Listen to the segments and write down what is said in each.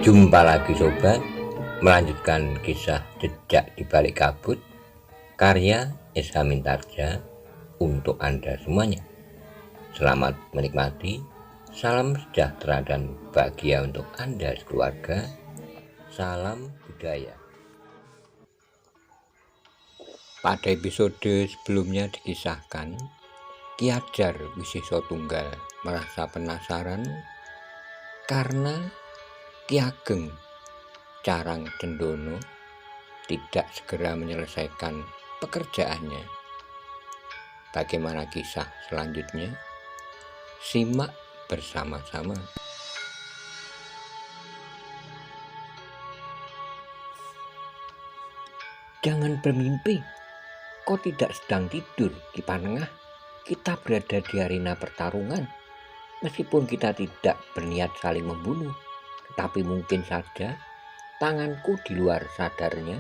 Jumpa lagi sobat, melanjutkan kisah Jejak di Balik Kabut karya Esa Mintarja untuk Anda semuanya. Selamat menikmati, salam sejahtera dan bahagia untuk Anda sekeluarga. Salam budaya. Pada episode sebelumnya dikisahkan Ki Ajar Wisiso Tunggal merasa penasaran karena Ki Ageng Carang Cendono tidak segera menyelesaikan pekerjaannya. Bagaimana kisah selanjutnya? Simak bersama-sama. Jangan bermimpi, kau tidak sedang tidur Ki Panengah. Kita berada di arena pertarungan. Meskipun kita tidak berniat saling membunuh, tetapi mungkin saja tanganku di luar sadarnya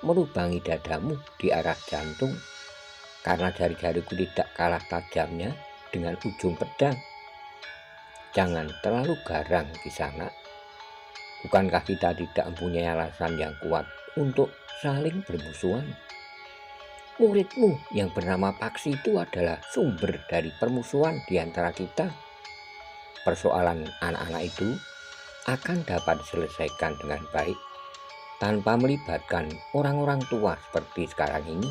melubangi dadamu di arah jantung, karena jari-jariku tidak kalah tajamnya dengan ujung pedang. Jangan terlalu garang Kisanak. Bukankah kita tidak mempunyai alasan yang kuat untuk saling bermusuhan? Muridmu yang bernama Paksi itu adalah sumber dari permusuhan di antara kita. Persoalan anak-anak itu akan dapat diselesaikan dengan baik tanpa melibatkan orang-orang tua seperti sekarang ini.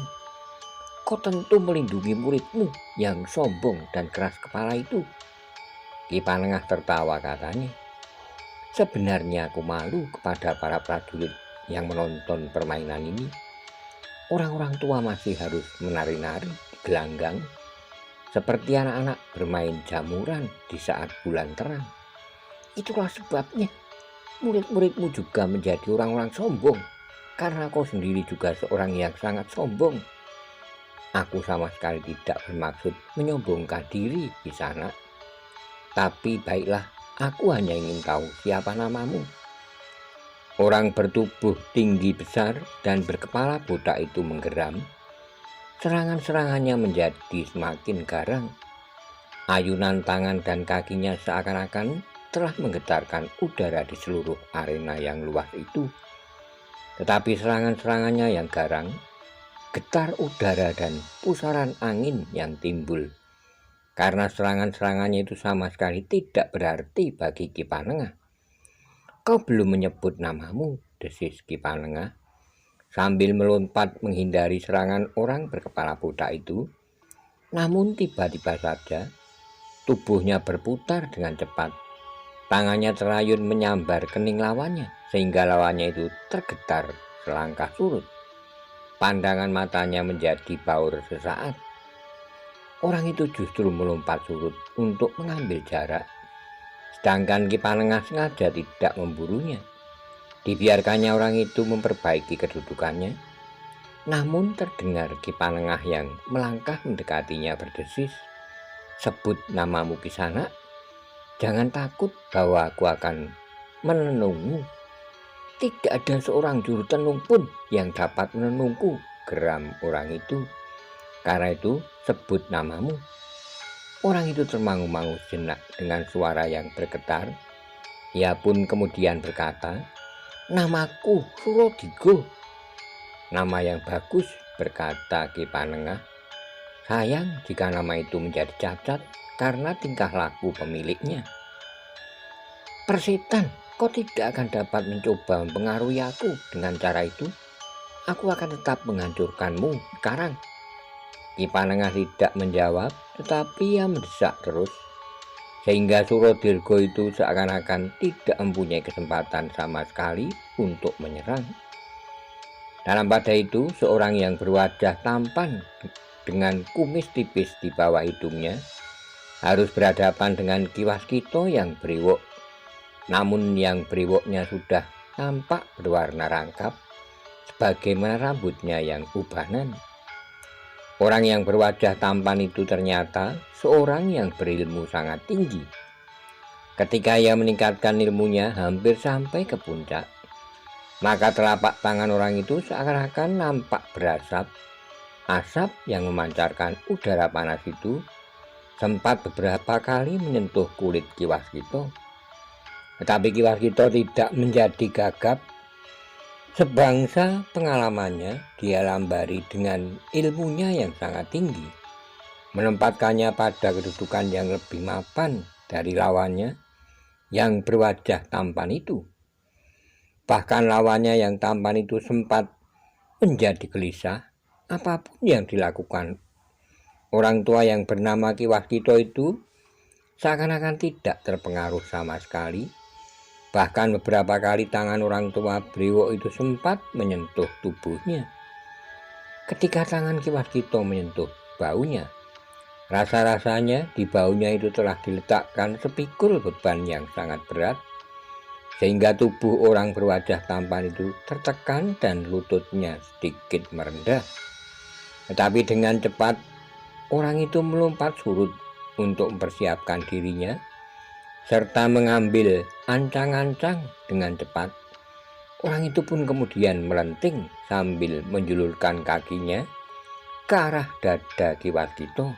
Kau tentu melindungi muridmu yang sombong dan keras kepala itu. Ki Panengah tertawa katanya. Sebenarnya aku malu kepada para prajurit yang menonton permainan ini. Orang-orang tua masih harus menari-nari di gelanggang seperti anak-anak bermain jamuran di saat bulan terang. Itulah sebabnya murid-muridmu juga menjadi orang-orang sombong, karena kau sendiri juga seorang yang sangat sombong. Aku sama sekali tidak bermaksud menyombongkan diri di sana. Tapi baiklah, aku hanya ingin tahu siapa namamu. Orang bertubuh tinggi besar dan berkepala botak itu menggeram. Serangan-serangannya menjadi semakin garang. Ayunan tangan dan kakinya seakan-akan telah menggetarkan udara di seluruh arena yang luas itu. Tetapi serangan-serangannya yang garang, getar udara dan pusaran angin yang timbul, karena serangan-serangannya itu sama sekali tidak berarti bagi Ki Panengah. Kau belum menyebut namamu, desis Ki Panengah sambil melompat menghindari serangan orang berkepala botak itu. Namun tiba-tiba saja tubuhnya berputar dengan cepat. Tangannya terayun menyambar kening lawannya sehingga lawannya itu tergetar selangkah surut. Pandangan matanya menjadi baur sesaat. Orang itu justru melompat surut untuk mengambil jarak, sedangkan Ki Panengah sengaja tidak memburunya. Dibiarkannya orang itu memperbaiki kedudukannya. Namun terdengar Ki Panengah yang melangkah mendekatinya berdesis, "Sebut namamu Kisanak. Jangan takut bahwa aku akan menenungmu. Tidak ada seorang juru tenung pun yang dapat menenungku," geram orang itu. "Karena itu sebut namamu." Orang itu termangu-mangu sejenak dengan suara yang bergetar. Ia pun kemudian berkata, "Namaku Surodigo." "Nama yang bagus," berkata Ki Panengah. "Sayang jika nama itu menjadi cacat karena tingkah laku pemiliknya." "Persetan, kau tidak akan dapat mencoba mempengaruhi aku dengan cara itu. Aku akan tetap menghancurkanmu sekarang." Ki Panengah tidak menjawab, tetapi ia mendesak terus, sehingga Surodirgo itu seakan-akan tidak mempunyai kesempatan sama sekali untuk menyerang. Dalam pada itu, seorang yang berwajah tampan dengan kumis tipis di bawah hidungnya harus berhadapan dengan Ki Waskito yang brewok. Namun yang brewoknya sudah tampak berwarna rangkap, sebagaimana rambutnya yang ubanan. Orang yang berwajah tampan itu ternyata seorang yang berilmu sangat tinggi. Ketika ia meningkatkan ilmunya hampir sampai ke puncak, maka telapak tangan orang itu seakan-akan nampak berasap. Asap yang memancarkan udara panas itu sempat beberapa kali menyentuh kulit Ki Waskito. Tetapi Ki Waskita tidak menjadi gagap. Sebangsa pengalamannya, dia lambari dengan ilmunya yang sangat tinggi, menempatkannya pada kedudukan yang lebih mapan dari lawannya yang berwajah tampan itu. Bahkan lawannya yang tampan itu sempat menjadi gelisah. Apapun yang dilakukan orang tua yang bernama Ki Waskita itu seakan-akan tidak terpengaruh sama sekali. Bahkan beberapa kali tangan orang tua Brewo itu sempat menyentuh tubuhnya. Ketika tangan Ki Waskita menyentuh baunya, rasa-rasanya di baunya itu telah diletakkan sepikul beban yang sangat berat, sehingga tubuh orang berwajah tampan itu tertekan dan lututnya sedikit merendah. Tetapi dengan cepat orang itu melompat surut untuk mempersiapkan dirinya, serta mengambil ancang-ancang dengan cepat. Orang itu pun kemudian melenting sambil menjulurkan kakinya ke arah dada Ki Waskita.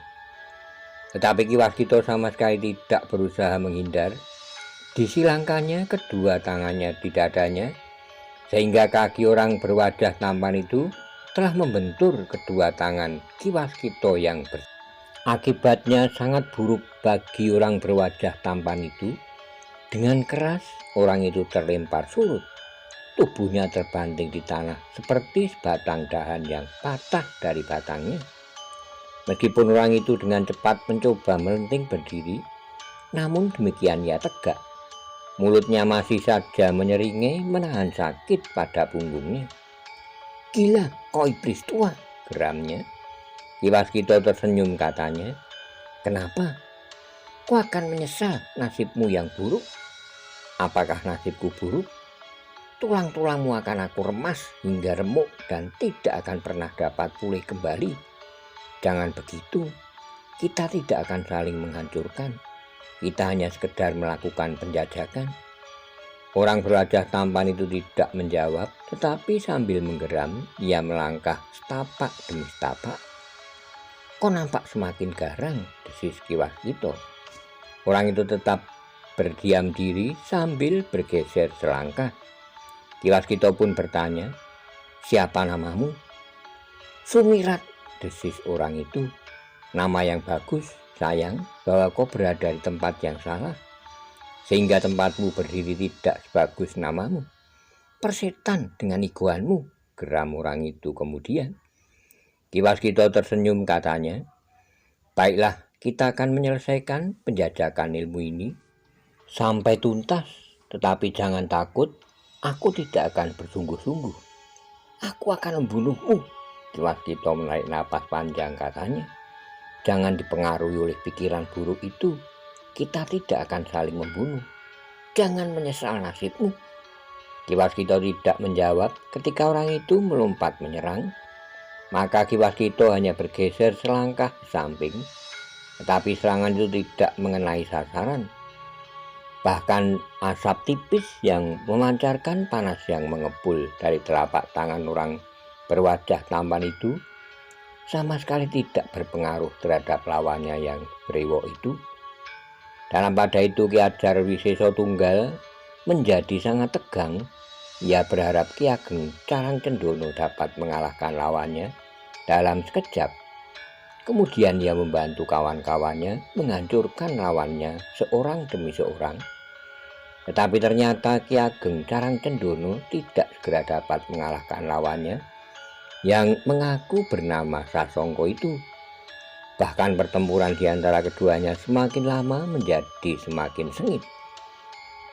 Tetapi Ki Waskita sama sekali tidak berusaha menghindar. Disilangkannya kedua tangannya di dadanya, sehingga kaki orang berwajah tampan itu telah membentur kedua tangan Ki Waskita yang bersih. Akibatnya sangat buruk bagi orang berwajah tampan itu. Dengan keras orang itu terlempar surut. Tubuhnya terbanting di tanah seperti sebatang dahan yang patah dari batangnya. Meskipun orang itu dengan cepat mencoba melenting berdiri, namun demikian ia tegak. Mulutnya masih saja menyeringai menahan sakit pada punggungnya. "Gila, kau iblis tua," geramnya. Ki Waskita tersenyum, katanya. "Kenapa? Kau akan menyesal nasibmu yang buruk." "Apakah nasibku buruk? Tulang-tulangmu akan aku remas hingga remuk dan tidak akan pernah dapat pulih kembali. Jangan begitu, kita tidak akan saling menghancurkan. Kita hanya sekedar melakukan penjajakan." Orang berwajah tampan itu tidak menjawab, tetapi sambil menggeram, ia melangkah setapak demi setapak. "Kau nampak semakin garang," desis Ki Waskita. Orang itu tetap berdiam diri sambil bergeser selangkah. Ki Waskita pun bertanya, "Siapa namamu?" "Sumirat," desis orang itu. "Nama yang bagus, sayang, bahwa kau berada di tempat yang salah, sehingga tempatmu berdiri tidak sebagus namamu." "Persetan dengan iguanmu," geram orang itu kemudian. Ki Waskita tersenyum, katanya, "Baiklah, kita akan menyelesaikan penjajakan ilmu ini sampai tuntas, tetapi jangan takut, aku tidak akan bersungguh-sungguh. Aku akan membunuhmu." Ki Waskita menarik napas panjang, katanya. "Jangan dipengaruhi oleh pikiran buruk itu, kita tidak akan saling membunuh. Jangan menyesal nasibmu." Ki Waskita tidak menjawab ketika orang itu melompat menyerang. Maka Ki Waskita hanya bergeser selangkah ke samping, tetapi serangan itu tidak mengenai sasaran. Bahkan asap tipis yang memancarkan panas yang mengepul dari telapak tangan orang berwajah tampan itu sama sekali tidak berpengaruh terhadap lawannya yang Brewo itu. Dalam pada itu Ki Ajar Wisesa Tunggal menjadi sangat tegang. Ia berharap Ki Ageng Carang Cendono dapat mengalahkan lawannya dalam sekejap. Kemudian ia membantu kawan-kawannya menghancurkan lawannya seorang demi seorang. Tetapi ternyata Ki Ageng Carang Cendono tidak segera dapat mengalahkan lawannya yang mengaku bernama Sasongko itu. Bahkan pertempuran di antara keduanya semakin lama menjadi semakin sengit.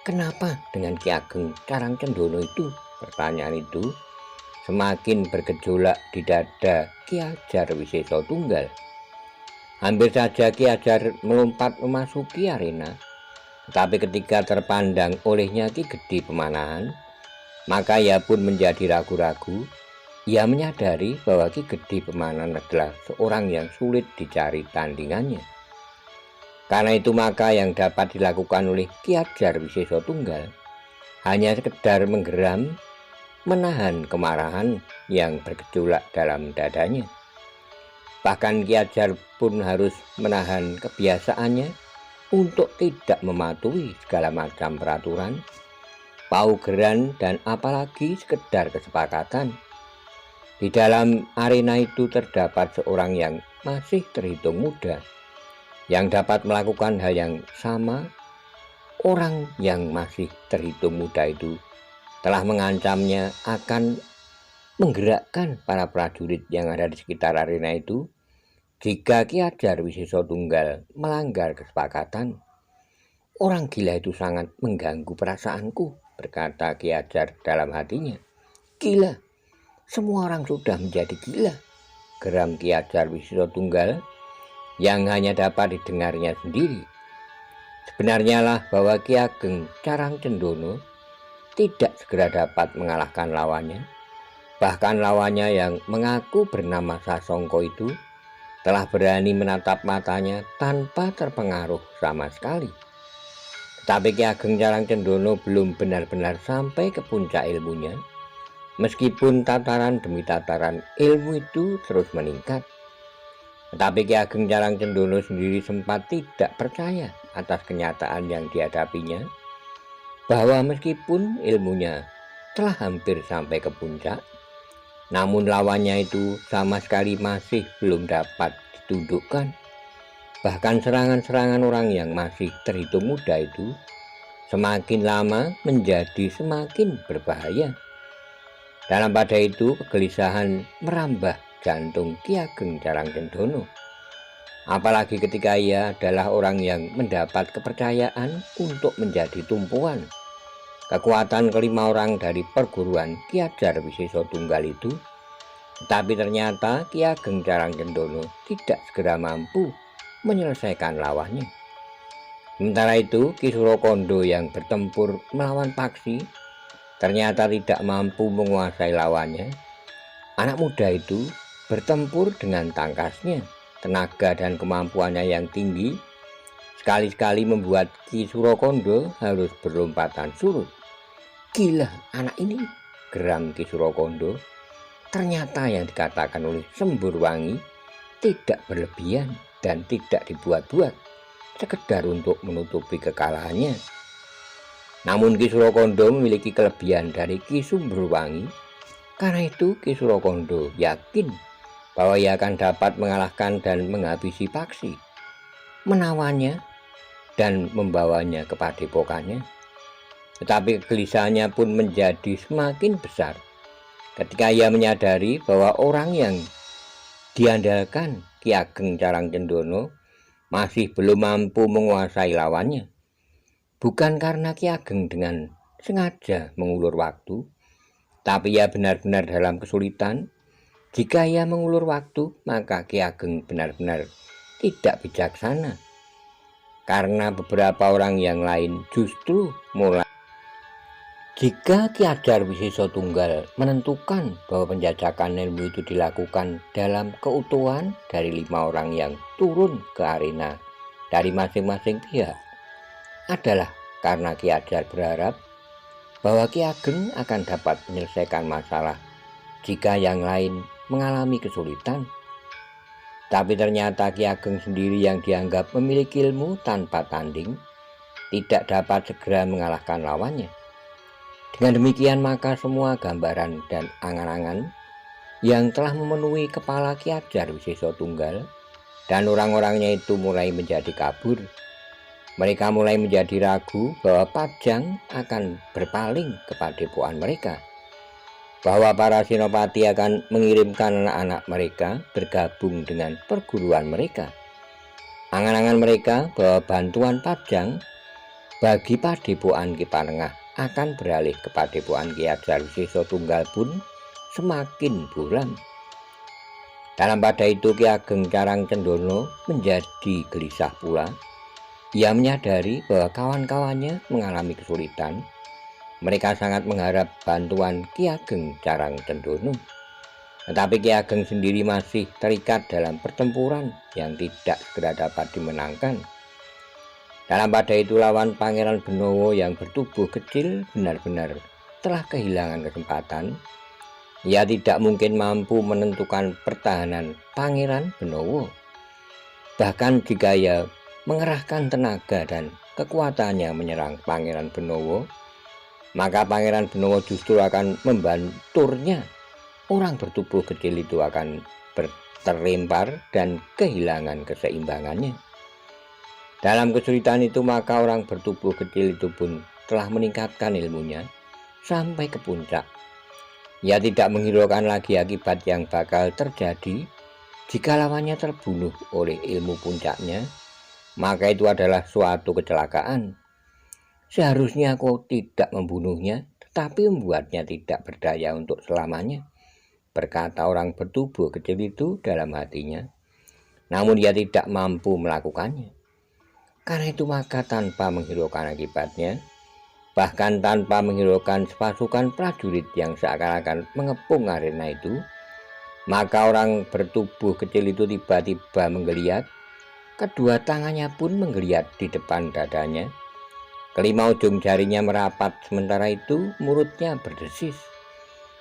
"Kenapa dengan Ki Ageng Carang Cendono itu?" Pertanyaan itu semakin bergejolak di dada Ki Ajar Wisesa Tunggal. Hampir saja Ki Ajar melompat memasuki arena, tetapi ketika terpandang olehnya Ki Gede Pemanahan, maka ia pun menjadi ragu-ragu. Ia menyadari bahwa Ki Gede Pemanahan adalah seorang yang sulit dicari tandingannya. Karena itu maka yang dapat dilakukan oleh Ki Ajar Wisesa Tunggal hanya sekedar menggeram, menahan kemarahan yang bergejolak dalam dadanya. Bahkan Ki Ajar pun harus menahan kebiasaannya untuk tidak mematuhi segala macam peraturan, paugeran, dan apalagi sekedar kesepakatan. Di dalam arena itu terdapat seorang yang masih terhitung muda, yang dapat melakukan hal yang sama. Orang yang masih terhitung muda itu telah mengancamnya akan menggerakkan para prajurit yang ada di sekitar arena itu jika Ki Ajar Wiseso Tunggal melanggar kesepakatan. Orang gila itu sangat mengganggu perasaanku, berkata Ki Ajar dalam hatinya. Gila, semua orang sudah menjadi gila, geram Ki Ajar Wiseso Tunggal yang hanya dapat didengarnya sendiri. Sebenarnya lah bahwa Ki Ageng Carangcendono tidak segera dapat mengalahkan lawannya. Bahkan lawannya yang mengaku bernama Sasongko itu telah berani menatap matanya tanpa terpengaruh sama sekali. Tetapi Ki Ageng Carangcendono belum benar-benar sampai ke puncak ilmunya, meskipun tataran demi tataran ilmu itu terus meningkat. Tetapi Ki Ageng Carangcendono sendiri sempat tidak percaya atas kenyataan yang dihadapinya, bahwa meskipun ilmunya telah hampir sampai ke puncak, namun lawannya itu sama sekali masih belum dapat ditundukkan. Bahkan serangan-serangan orang yang masih terhitung muda itu semakin lama menjadi semakin berbahaya. Dalam pada itu kegelisahan merambah jantung Ki Ageng Carangcendono. Apalagi ketika ia adalah orang yang mendapat kepercayaan untuk menjadi tumpuan kekuatan kelima orang dari perguruan Ki Ajar Wiseso Tunggal itu. Tetapi ternyata Ki Ageng Carangcendono tidak segera mampu menyelesaikan lawannya. Sementara itu Ki Surokondo yang bertempur melawan Paksi ternyata tidak mampu menguasai lawannya. Anak muda itu bertempur dengan tangkasnya, tenaga dan kemampuannya yang tinggi sekali-sekali membuat Ki Surokondo harus berlompatan surut. Gila anak ini, geram Ki Surokondo. Ternyata yang dikatakan oleh Semburwangi tidak berlebihan dan tidak dibuat-buat, sekedar untuk menutupi kekalahannya. Namun Ki Surokondo memiliki kelebihan dari Ki Semburwangi. Karena itu Ki Surokondo yakin bahwa ia akan dapat mengalahkan dan menghabisi Paksi, menawannya dan membawanya ke padepokannya. Tetapi kegelisahannya pun menjadi semakin besar ketika ia menyadari bahwa orang yang diandalkan Ki Ageng Carangcendono masih belum mampu menguasai lawannya. Bukan karena Ki Ageng dengan sengaja mengulur waktu, tapi ia benar-benar dalam kesulitan. Jika ia mengulur waktu, maka Ki Ageng benar-benar tidak bijaksana, karena beberapa orang yang lain justru mulai. Jika Ki Ajar Wiseso Tunggal menentukan bahwa penjajakan ilmu itu dilakukan dalam keutuhan dari 5 orang yang turun ke arena dari masing-masing pihak, adalah karena Ki Ajar berharap bahwa Ki Ageng akan dapat menyelesaikan masalah jika yang lain mengalami kesulitan. Tapi ternyata Ki Ageng sendiri yang dianggap memiliki ilmu tanpa tanding tidak dapat segera mengalahkan lawannya. Dengan demikian maka semua gambaran dan angan-angan yang telah memenuhi kepala Ki Ajar Wiseso Tunggal dan orang-orangnya itu mulai menjadi kabur. Mereka mulai menjadi ragu bahwa Pajang akan berpaling ke padepokan mereka, bahwa para senopati akan mengirimkan anak-anak mereka bergabung dengan perguruan mereka. Angan-angan mereka bahwa bantuan Pajang bagi padepokan Ki Panengah akan beralih ke padepokan Ki Ajar Wiseso Tunggal pun semakin buram. Dalam pada itu Ki Ageng Carangcendono menjadi gelisah pula. Ia menyadari bahwa kawan-kawannya mengalami kesulitan. Mereka sangat mengharap bantuan Ki Ageng Carangcendono. Tetapi Ki Ageng sendiri masih terikat dalam pertempuran yang tidak segera dapat dimenangkan. Dalam pada itu lawan Pangeran Benowo yang bertubuh kecil benar-benar telah kehilangan kesempatan. Ia tidak mungkin mampu menentukan pertahanan Pangeran Benowo. Bahkan jika ia mengerahkan tenaga dan kekuatannya menyerang Pangeran Benowo, maka Pangeran Benowo justru akan membanturnya. Orang bertubuh kecil itu akan terlempar dan kehilangan keseimbangannya. Dalam kesulitan itu, maka orang bertubuh kecil itu pun telah meningkatkan ilmunya sampai ke puncak. Ia tidak menghiraukan lagi akibat yang bakal terjadi jika lawannya terbunuh oleh ilmu puncaknya, maka itu adalah suatu kecelakaan. Seharusnya aku tidak membunuhnya, tetapi membuatnya tidak berdaya untuk selamanya, berkata orang bertubuh kecil itu dalam hatinya. Namun ia tidak mampu melakukannya. Karena itu maka tanpa menghiraukan akibatnya, bahkan tanpa menghiraukan pasukan prajurit yang seakan-akan mengepung arena itu, maka orang bertubuh kecil itu tiba-tiba menggeliat. Kedua tangannya pun menggeliat di depan dadanya. Kelima ujung jarinya merapat, sementara itu mulutnya berdesis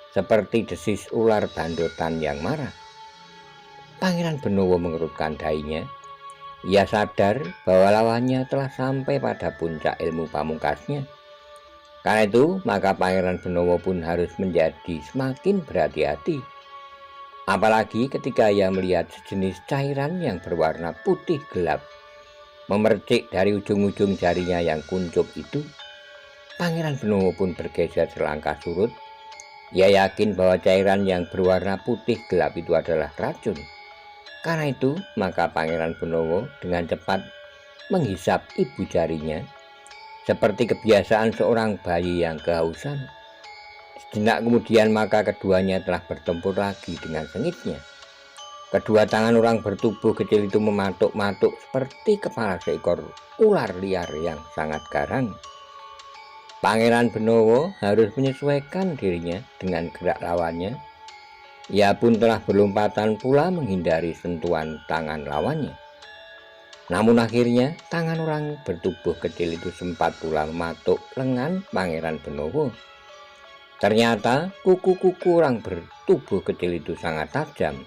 seperti desis ular bandotan yang marah. Pangeran Benowo mengerutkan dahinya. Ia sadar bahwa lawannya telah sampai pada puncak ilmu pamungkasnya. Karena itu, maka Pangeran Benowo pun harus menjadi semakin berhati-hati. Apalagi ketika ia melihat sejenis cairan yang berwarna putih gelap memercik dari ujung-ujung jarinya yang kuncup itu. Pangeran Benowo pun bergeser selangkah surut. Ia yakin bahwa cairan yang berwarna putih gelap itu adalah racun. Karena itu, maka Pangeran Benowo dengan cepat menghisap ibu jarinya, seperti kebiasaan seorang bayi yang kehausan. Sejenak kemudian maka keduanya telah bertempur lagi dengan sengitnya. Kedua tangan orang bertubuh kecil itu mematuk-matuk seperti kepala seekor ular liar yang sangat garang. Pangeran Benowo harus menyesuaikan dirinya dengan gerak lawannya. Ia pun telah berlompatan pula menghindari sentuhan tangan lawannya. Namun akhirnya tangan orang bertubuh kecil itu sempat pula mematuk lengan Pangeran Benowo. Ternyata kuku-kuku orang bertubuh kecil itu sangat tajam,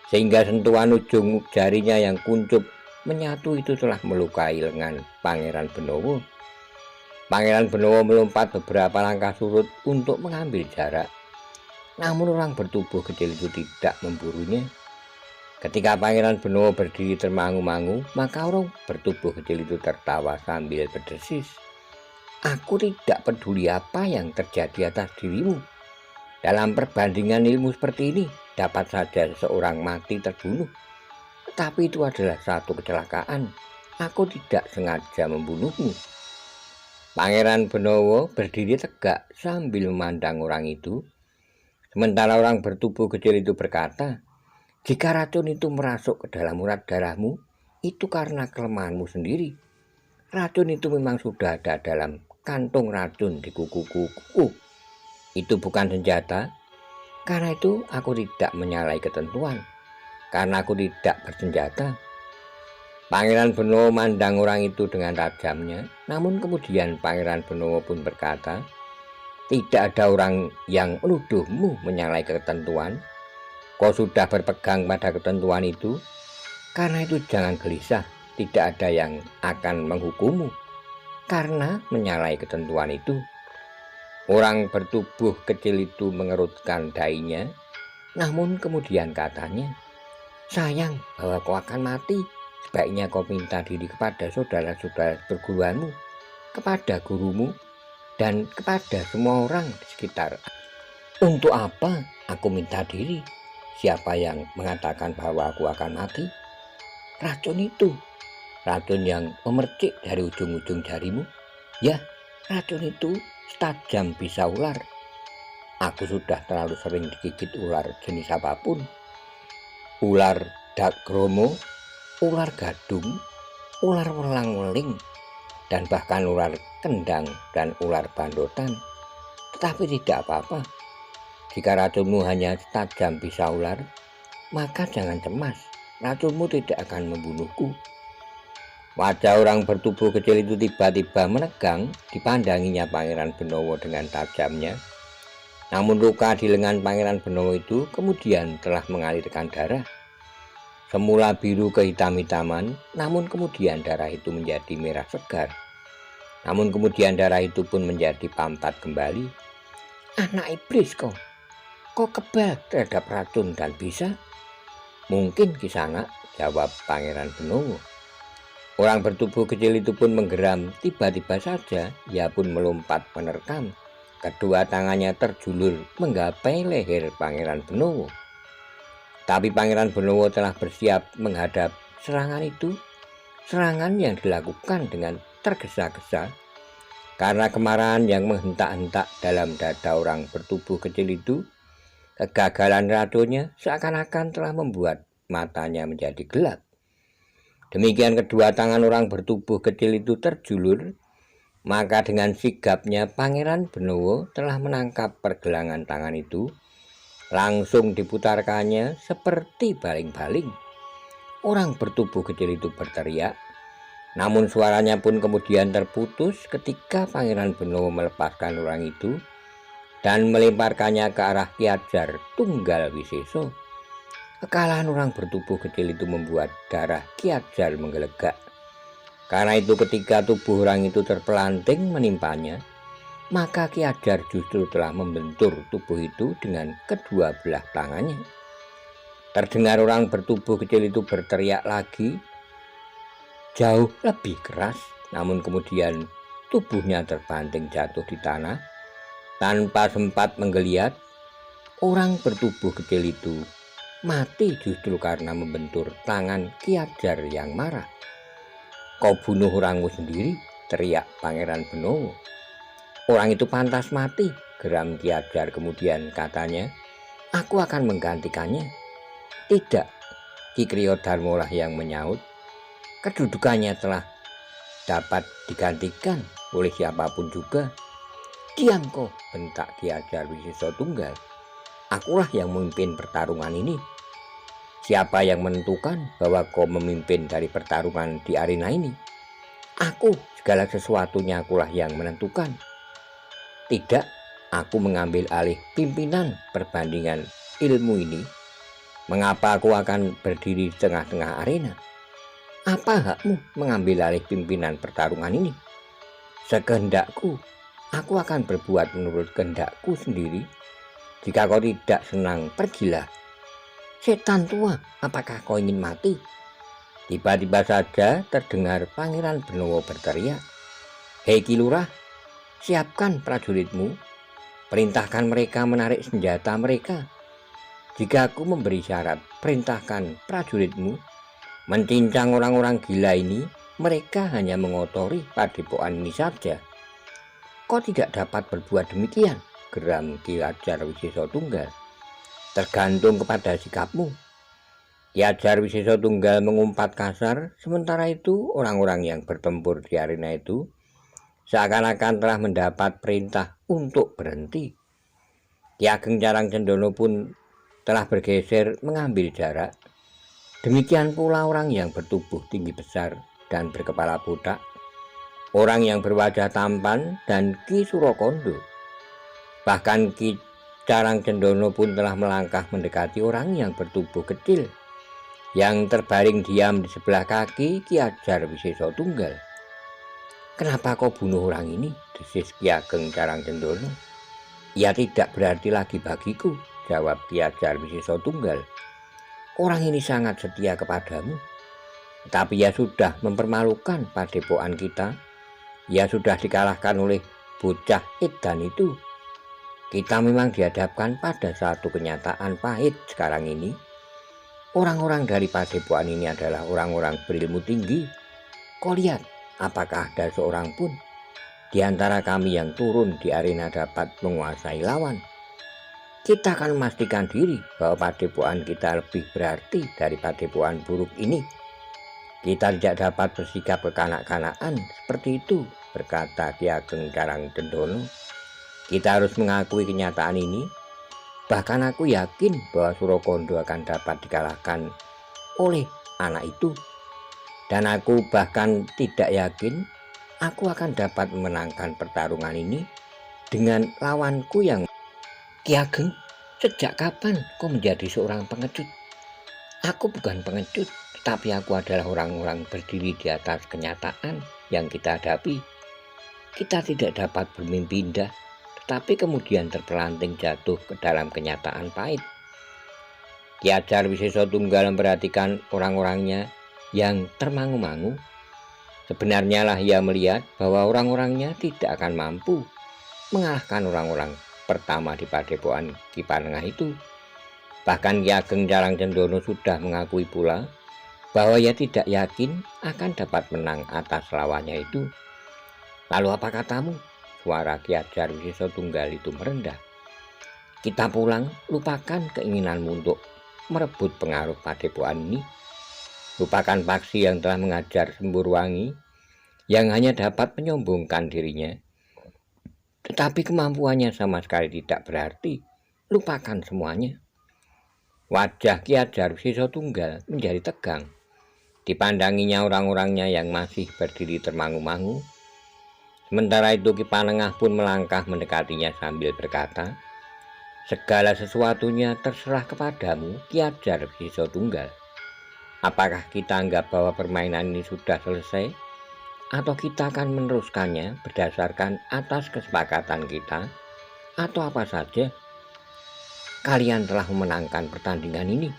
sehingga sentuhan ujung jarinya yang kuncup menyatu itu telah melukai lengan Pangeran Benowo. Pangeran Benowo melompat beberapa langkah surut untuk mengambil jarak. Namun orang bertubuh kecil itu tidak memburunya. Ketika Pangeran Benowo berdiri termangu-mangu, maka orang bertubuh kecil itu tertawa sambil berdesis. Aku tidak peduli apa yang terjadi atas dirimu. Dalam perbandingan ilmu seperti ini, dapat saja seseorang mati terbunuh. Tetapi itu adalah satu kecelakaan. Aku tidak sengaja membunuhmu. Pangeran Benowo berdiri tegak sambil memandang orang itu. Sementara orang bertubuh kecil itu berkata, jika racun itu merasuk ke dalam urat darahmu, itu karena kelemahanmu sendiri. Racun itu memang sudah ada dalam kantung racun di kuku-kuku. Itu bukan senjata. Karena itu aku tidak menyalahi ketentuan, karena aku tidak bersenjata. Pangeran Benowo memandang orang itu dengan tajamnya. Namun kemudian Pangeran Benowo pun berkata, tidak ada orang yang menuduhmu menyalahi ketentuan. Kau sudah berpegang pada ketentuan itu. Karena itu jangan gelisah, tidak ada yang akan menghukummu karena menyalahi ketentuan itu. Orang bertubuh kecil itu mengerutkan dahinya. Namun kemudian katanya, sayang bahwa kau akan mati. Sebaiknya kau minta diri kepada saudara-saudara perguruanmu, kepada gurumu, dan kepada semua orang di sekitar. Untuk apa aku minta diri? Siapa yang mengatakan bahwa aku akan mati? Racun itu, racun yang memercik dari ujung-ujung jarimu. Ya, racun itu setajam pisau ular. Aku sudah terlalu sering digigit ular jenis apapun. Ular dagromo, ular gadung, ular welang-weling, dan bahkan ular kendang dan ular bandotan. Tetapi tidak apa-apa. Jika racunmu hanya setajam pisau ular, maka jangan cemas, racunmu tidak akan membunuhku. Wajah orang bertubuh kecil itu tiba-tiba menegang, dipandanginya Pangeran Benowo dengan tajamnya. Namun luka di lengan Pangeran Benowo itu kemudian telah mengalirkan darah. Semula biru kehitam-hitaman, namun kemudian darah itu menjadi merah segar. Namun kemudian darah itu pun menjadi pampat kembali. Anak iblis kok kebal terhadap racun dan bisa? Mungkin Kisanak, jawab Pangeran Benowo. Orang bertubuh kecil itu pun menggeram. Tiba-tiba saja ia pun melompat menerkam. Kedua tangannya terjulur menggapai leher Pangeran Benowo. Tapi Pangeran Benowo telah bersiap menghadap serangan itu. Serangan yang dilakukan dengan tergesa-gesa karena kemarahan yang menghentak-hentak dalam dada orang bertubuh kecil itu. Kegagalan racunnya seakan-akan telah membuat matanya menjadi gelap. Demikian kedua tangan orang bertubuh kecil itu terjulur, maka dengan sigapnya Pangeran Benowo telah menangkap pergelangan tangan itu. Langsung diputarkannya seperti baling-baling. Orang bertubuh kecil itu berteriak, namun suaranya pun kemudian terputus ketika Pangeran Benowo melepaskan orang itu dan melemparkannya ke arah Ki Ajar Tunggal Wiseso. Kekalahan orang bertubuh kecil itu membuat darah Ki Ajar menggelegak. Karena itu ketika tubuh orang itu terpelanting menimpanya, maka Ki Ajar justru telah membentur tubuh itu dengan kedua belah tangannya. Terdengar orang bertubuh kecil itu berteriak lagi, jauh lebih keras, namun kemudian tubuhnya terbanting jatuh di tanah. Tanpa sempat menggeliat, orang bertubuh kecil itu mati justru karena membentur tangan Ki Ajar yang marah. Kau bunuh orangmu sendiri, teriak Pangeran Benowo. Orang itu pantas mati, geram Ki Ajar. Kemudian katanya, aku akan menggantikannya. Tidak, Ki Kriyo Darmolah yang menyaut. Kedudukannya telah dapat digantikan oleh siapapun juga. Diam kau, bentak Ki Ajar Wiseso Tunggal. Akulah yang memimpin pertarungan ini. Siapa yang menentukan bahwa kau memimpin dari pertarungan di arena ini? Aku, segala sesuatunya akulah yang menentukan. Tidak, aku mengambil alih pimpinan perbandingan ilmu ini. Mengapa aku akan berdiri di tengah-tengah arena? Apa hakmu mengambil alih pimpinan pertarungan ini? Sekehendakku, aku akan berbuat menurut kehendakku sendiri. Jika kau tidak senang, pergilah. Setan tua, apakah kau ingin mati? Tiba-tiba saja terdengar Pangeran Benowo berteriak, hei Ki Lurah, siapkan prajuritmu, perintahkan mereka menarik senjata mereka. Jika aku memberi syarat, perintahkan prajuritmu mencincang orang-orang gila ini. Mereka hanya mengotori padepokan ini saja. Kau tidak dapat berbuat demikian, geram Ki Ajar Wiseso Tunggal. Tergantung kepada sikapmu. Ki Ajar Wiseso Tunggal mengumpat kasar. Sementara itu orang-orang yang bertempur di arena itu seakan-akan telah mendapat perintah untuk berhenti. Ki Ageng Carang Cendana pun telah bergeser mengambil jarak. Demikian pula orang yang bertubuh tinggi besar dan berkepala botak, orang yang berwajah tampan, dan Ki Surakondo. Bahkan Ki Carang Cendana pun telah melangkah mendekati orang yang bertubuh kecil yang terbaring diam di sebelah kaki Ki Ajar Wiseso Tunggal. Kenapa kau bunuh orang ini? Desis Ki Ageng Carang Cendana. Ia tidak berarti lagi bagiku, jawab Ki Ajar Wiseso Tunggal. Orang ini sangat setia kepadamu, tapi ia sudah mempermalukan padepokan kita. Ia sudah dikalahkan oleh bocah edan itu. Kita memang dihadapkan pada satu kenyataan pahit sekarang ini. Orang-orang dari padepokan ini adalah orang-orang berilmu tinggi. Kau lihat, apakah ada seorang pun di antara kami yang turun di arena dapat menguasai lawan? Kita akan memastikan diri bahwa padepokan kita lebih berarti dari padepokan buruk ini. Kita tidak dapat bersikap kekanak-kanakan seperti itu, berkata Ki Ageng Carang Cendana. Kita harus mengakui kenyataan ini. Bahkan aku yakin bahwa Surakondo akan dapat dikalahkan oleh anak itu. Dan aku bahkan tidak yakin aku akan dapat memenangkan pertarungan ini dengan lawanku yang... Ki Ageng, sejak kapan kau menjadi seorang pengecut? Aku bukan pengecut, tetapi aku adalah orang-orang berdiri di atas kenyataan yang kita hadapi. Kita tidak dapat bermimpi indah, tetapi kemudian terpelanting jatuh ke dalam kenyataan pahit. Ki Ajar Wiseso Tunggal memperhatikan orang-orangnya yang termangu-mangu. Sebenarnya lah ia melihat bahwa orang-orangnya tidak akan mampu mengalahkan orang-orang pertama di Padepokan Ki Panengah itu. Bahkan Ki Ageng Carang Cendana sudah mengakui pula bahwa ia tidak yakin akan dapat menang atas lawannya itu. Lalu apa katamu? Suara Ki Ajar Wiseso Tunggal itu merendah. Kita pulang, lupakan keinginanmu untuk merebut pengaruh Padepokan ini. Lupakan paksi yang telah mengajar Sembur-Wangi yang hanya dapat menyombongkan dirinya, tetapi kemampuannya sama sekali tidak berarti. Lupakan semuanya. Wajah Ki Ajar Wiseso Tunggal menjadi tegang. Dipandanginya orang-orangnya yang masih berdiri termangu-mangu. Sementara itu Ki Panengah pun melangkah mendekatinya sambil berkata, segala sesuatunya terserah kepadamu, Ki Ajar Wiseso Tunggal. Apakah kita anggap bahwa permainan ini sudah selesai, atau kita akan meneruskannya berdasarkan atas kesepakatan kita, atau apa saja? Kalian telah memenangkan pertandingan ini.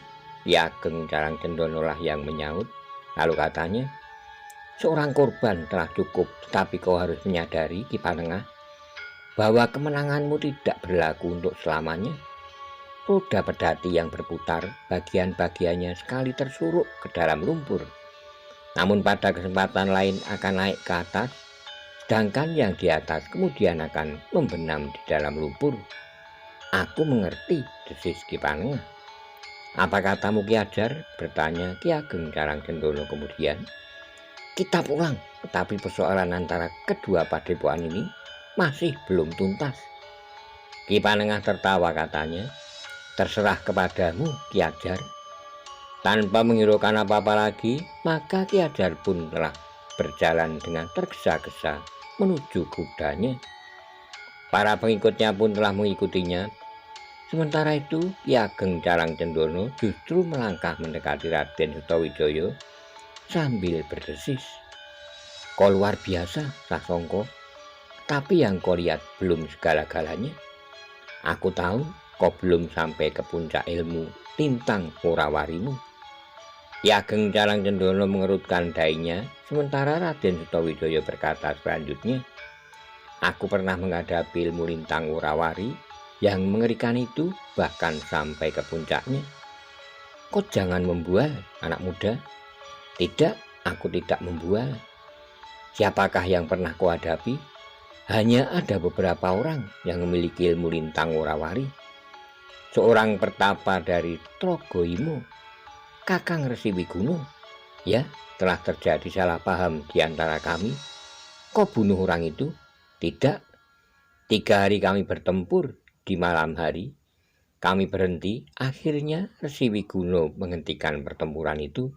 Ki Ageng Carang Cendana lah yang menyaut. Lalu katanya, seorang korban telah cukup, tetapi kau harus menyadari, Ki Panengah, bahwa kemenanganmu tidak berlaku untuk selamanya. Roda pedati yang berputar, bagian-bagiannya sekali tersuruk ke dalam lumpur, namun pada kesempatan lain akan naik ke atas, sedangkan yang di atas kemudian akan membenam di dalam lumpur. Aku mengerti, desis Ki Panengah. Apa katamu, Ki Ajar? Bertanya Ki Ageng Carang Cendana kemudian. Kita pulang, tetapi persoalan antara kedua padepokan ini masih belum tuntas. Ki Panengah tertawa, katanya, terserah kepadamu, Ki Ajar. Tanpa menghiraukan apa-apa lagi, maka Ki Ajar pun telah berjalan dengan tergesa-gesa menuju kudanya. Para pengikutnya pun telah mengikutinya. Sementara itu Ki Ageng Carang Cendana justru melangkah mendekati Raden Sutawijaya sambil berdesis. Kau luar biasa, Sasongko, tapi yang kau lihat belum segala-galanya. Aku tahu kau belum sampai ke puncak ilmu tintang murawarimu. Ki Ageng Carang Cendana mengerutkan dahinya, sementara Raden Sutawijaya berkata selanjutnya, aku pernah menghadapi ilmu lintang murawari yang mengerikan itu, bahkan sampai ke puncaknya. Kau jangan membual, anak muda. Tidak, aku tidak membual. Siapakah yang pernah kau hadapi? Hanya ada beberapa orang yang memiliki ilmu lintang murawari. Seorang pertapa dari Trogoimo, Kakang Resi Wiguno. Ya, telah terjadi salah paham di antara kami. Kau bunuh orang itu? Tidak. 3 hari kami bertempur. Di malam hari kami berhenti. Akhirnya Resi Wiguno menghentikan pertempuran itu.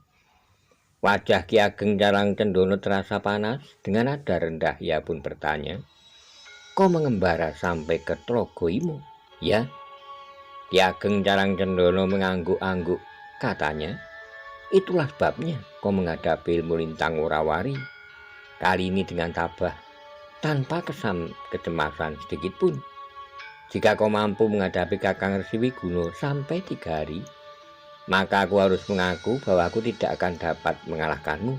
Wajah Ki Ageng Carang Cendana terasa panas. Dengan nada rendah ia pun bertanya, kau mengembara sampai ke Trogoimo? Ya. Ki Ageng Carang Cendana mengangguk-angguk, katanya, itulah sebabnya kau menghadapi ilmu lintang murawari kali ini dengan tabah, tanpa kesan kecemasan sedikit pun. Jika kau mampu menghadapi Kakang Resi Wiguno sampai 3 hari, maka aku harus mengaku bahwa aku tidak akan dapat mengalahkanmu.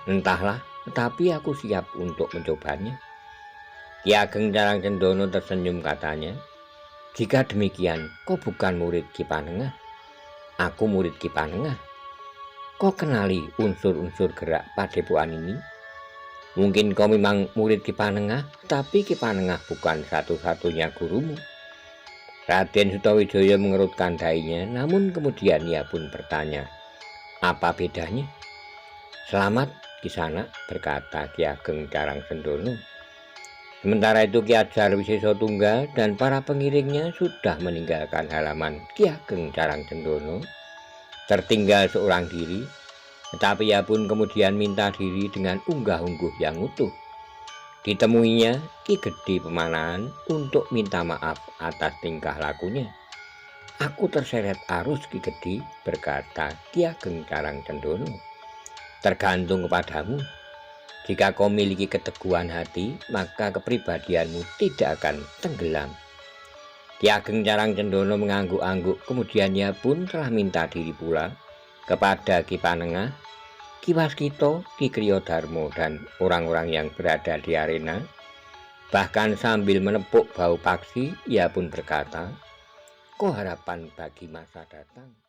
Entahlah, tetapi aku siap untuk mencobanya. Ki Ageng Carang Cendana tersenyum, katanya, jika demikian kau bukan murid Ki Panengah. Aku murid Ki Panengah. Kau kenali unsur-unsur gerak padepokan ini? Mungkin kau memang murid Ki Panengah, tapi Ki Panengah bukan satu-satunya gurumu. Raden Sutawijaya mengerutkan dahinya, namun kemudian ia pun bertanya, apa bedanya? Selamat Kisana, berkata Ki Ageng Carang Cendana. Sementara itu Ki Ajar Wiseso Tunggal dan para pengiringnya sudah meninggalkan halaman Ki Ageng Carang Cendana, tertinggal seorang diri. Tetapi ia pun kemudian minta diri dengan unggah-ungguh yang utuh. Ditemuinya Ki Gede Pemanahan untuk minta maaf atas tingkah lakunya. Aku terseret arus Ki Gede, berkata Ki Ageng Carang Cendana. Tergantung kepadamu. Jika kau miliki keteguhan hati, maka kepribadianmu tidak akan tenggelam. Ki Ageng Carang Cendana mengangguk-angguk, kemudian ia pun telah minta diri pula kepada Ki Panengah, Ki Waskita, Ki Kriyodarma, dan orang-orang yang berada di arena. Bahkan sambil menepuk bahu Paksi, ia pun berkata, "Kau harapan bagi masa datang."